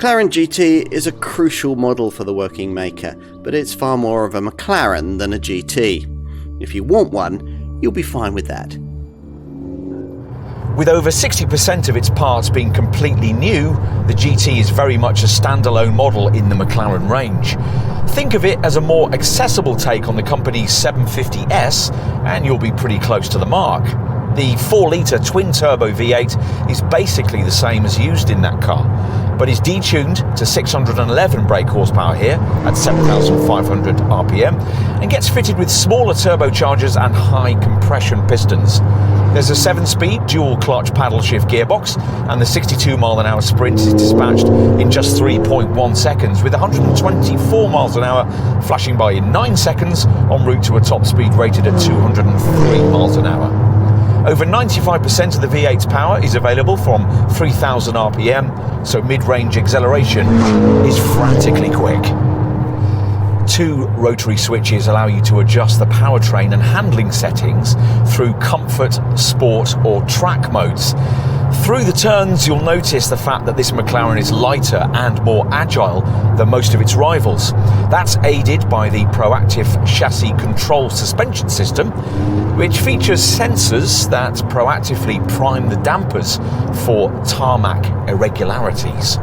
McLaren GT is a crucial model for the working maker, but it's far more of a McLaren than a GT. If you want one, you'll be fine with that. With over 60% of its parts being completely new, the GT is very much a standalone model in the McLaren range. Think of it as a more accessible take on the company's 750S, and you'll be pretty close to the mark. The 4-litre twin-turbo V8 is basically the same as used in that car, but is detuned to 611 brake horsepower here at 7,500 RPM and gets fitted with smaller turbochargers and high compression pistons. There's a 7-speed dual-clutch paddle shift gearbox, and the 62-mile-an-hour sprint is dispatched in just 3.1 seconds, with 124 miles an hour flashing by in 9 seconds en route to a top speed rated at 203 miles an hour. Over 95% of the V8's power is available from 3,000 RPM, so mid-range acceleration is frantically quick. 2 rotary switches allow you to adjust the powertrain and handling settings through comfort, sport or track modes. Through the turns, you'll notice the fact that this McLaren is lighter and more agile than most of its rivals. That's aided by the proactive chassis control suspension system, which features sensors that proactively prime the dampers for tarmac irregularities.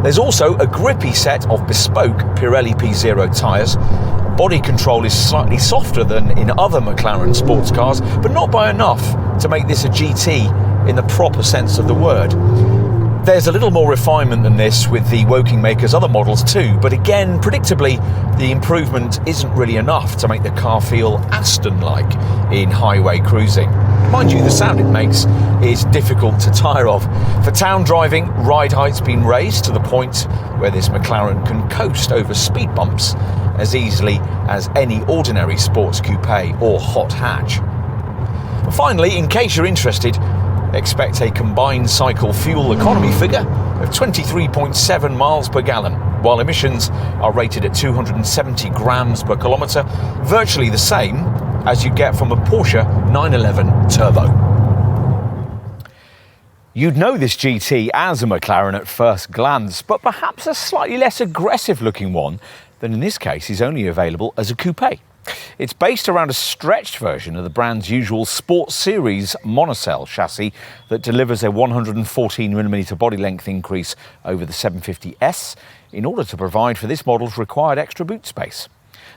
There's also a grippy set of bespoke Pirelli P0 tyres. Body control is slightly softer than in other McLaren sports cars, but not by enough to make this a GT in the proper sense of the word. There's a little more refinement than this with the Woking maker's other models too, but again, predictably, the improvement isn't really enough to make the car feel Aston-like in highway cruising. Mind you, the sound it makes is difficult to tire of. For town driving, ride height's been raised to the point where this McLaren can coast over speed bumps as easily as any ordinary sports coupe or hot hatch. Finally, in case you're interested, expect a combined cycle fuel economy figure of 23.7 miles per gallon, while emissions are rated at 270 grams per kilometre, virtually the same as you get from a Porsche 911 Turbo. You'd know this GT as a McLaren at first glance, but perhaps a slightly less aggressive looking one than in this case is only available as a coupe. It's based around a stretched version of the brand's usual Sports Series monocell chassis that delivers a 114mm body length increase over the 750S in order to provide for this model's required extra boot space.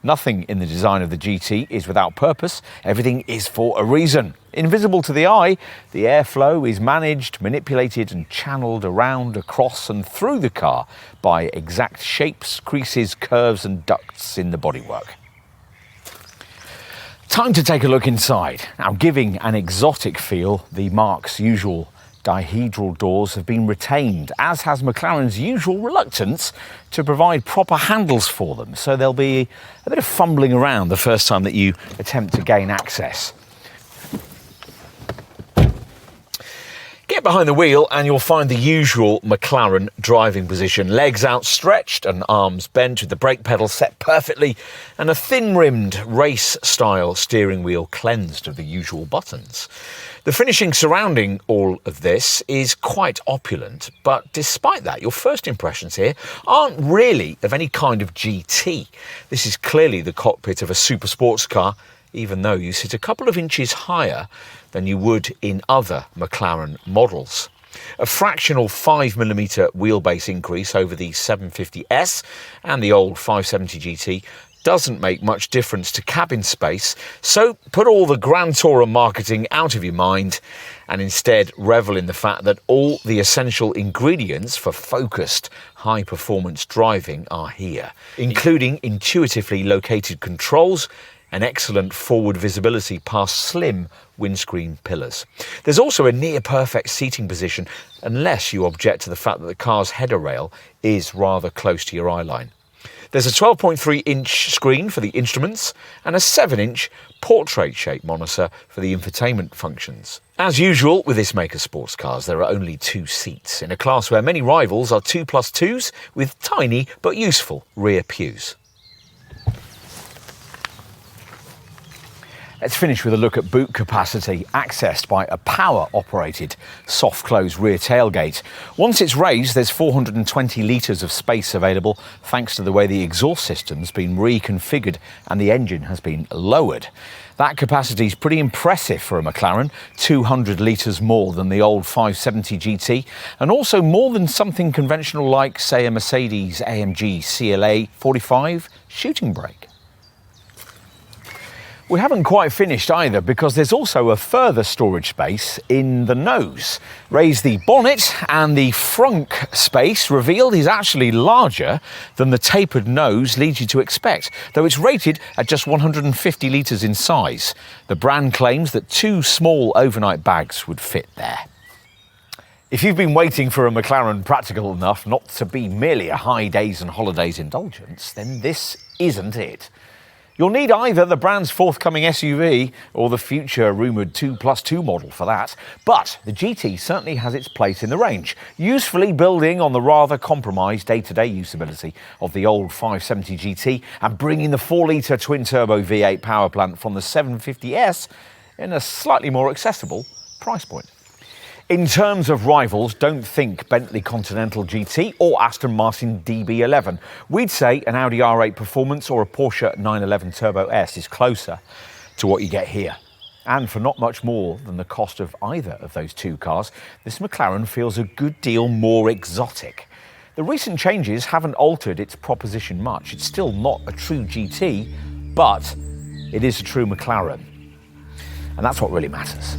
Nothing in the design of the GT is without purpose. Everything is for a reason. Invisible to the eye, the airflow is managed, manipulated and channeled around, across and through the car by exact shapes, creases, curves and ducts in the bodywork. Time to take a look inside. Now, giving an exotic feel, the Marque's usual dihedral doors have been retained, as has McLaren's usual reluctance to provide proper handles for them, so there'll be a bit of fumbling around the first time that you attempt to gain access. Get behind the wheel and you'll find the usual McLaren driving position. Legs outstretched and arms bent with the brake pedal set perfectly and a thin-rimmed race-style steering wheel cleansed of the usual buttons. The finishing surrounding all of this is quite opulent, but despite that, your first impressions here aren't really of any kind of GT. This is clearly the cockpit of a super sports car, even though you sit a couple of inches higher than you would in other McLaren models. A fractional 5mm wheelbase increase over the 750S and the old 570 GT doesn't make much difference to cabin space, so put all the Grand Tourer marketing out of your mind and instead revel in the fact that all the essential ingredients for focused, high-performance driving are here, including intuitively located controls and excellent forward visibility past slim windscreen pillars. There's also a near-perfect seating position, unless you object to the fact that the car's header rail is rather close to your eye line. There's a 12.3-inch screen for the instruments and a 7-inch portrait-shaped monitor for the infotainment functions. As usual with this maker's sports cars, there are only 2 seats, in a class where many rivals are 2+2s with tiny but useful rear pews. Let's finish with a look at boot capacity, accessed by a power-operated soft-close rear tailgate. Once it's raised, there's 420 litres of space available, thanks to the way the exhaust system's been reconfigured and the engine has been lowered. That capacity is pretty impressive for a McLaren, 200 litres more than the old 570 GT, and also more than something conventional like, say, a Mercedes AMG CLA 45 shooting brake. We haven't quite finished either, because there's also a further storage space in the nose. Raise the bonnet and the frunk space revealed is actually larger than the tapered nose leads you to expect, though it's rated at just 150 litres in size. The brand claims that 2 small overnight bags would fit there. If you've been waiting for a McLaren practical enough not to be merely a high days and holidays indulgence, then this isn't it. You'll need either the brand's forthcoming SUV or the future rumoured 2+2 model for that. But the GT certainly has its place in the range, usefully building on the rather compromised day-to-day usability of the old 570 GT and bringing the 4-litre twin-turbo V8 power plant from the 750S in a slightly more accessible price point. In terms of rivals, don't think Bentley Continental GT or Aston Martin DB11. We'd say an Audi R8 Performance or a Porsche 911 Turbo S is closer to what you get here. And for not much more than the cost of either of those two cars, this McLaren feels a good deal more exotic. The recent changes haven't altered its proposition much. It's still not a true GT, but it is a true McLaren. And that's what really matters.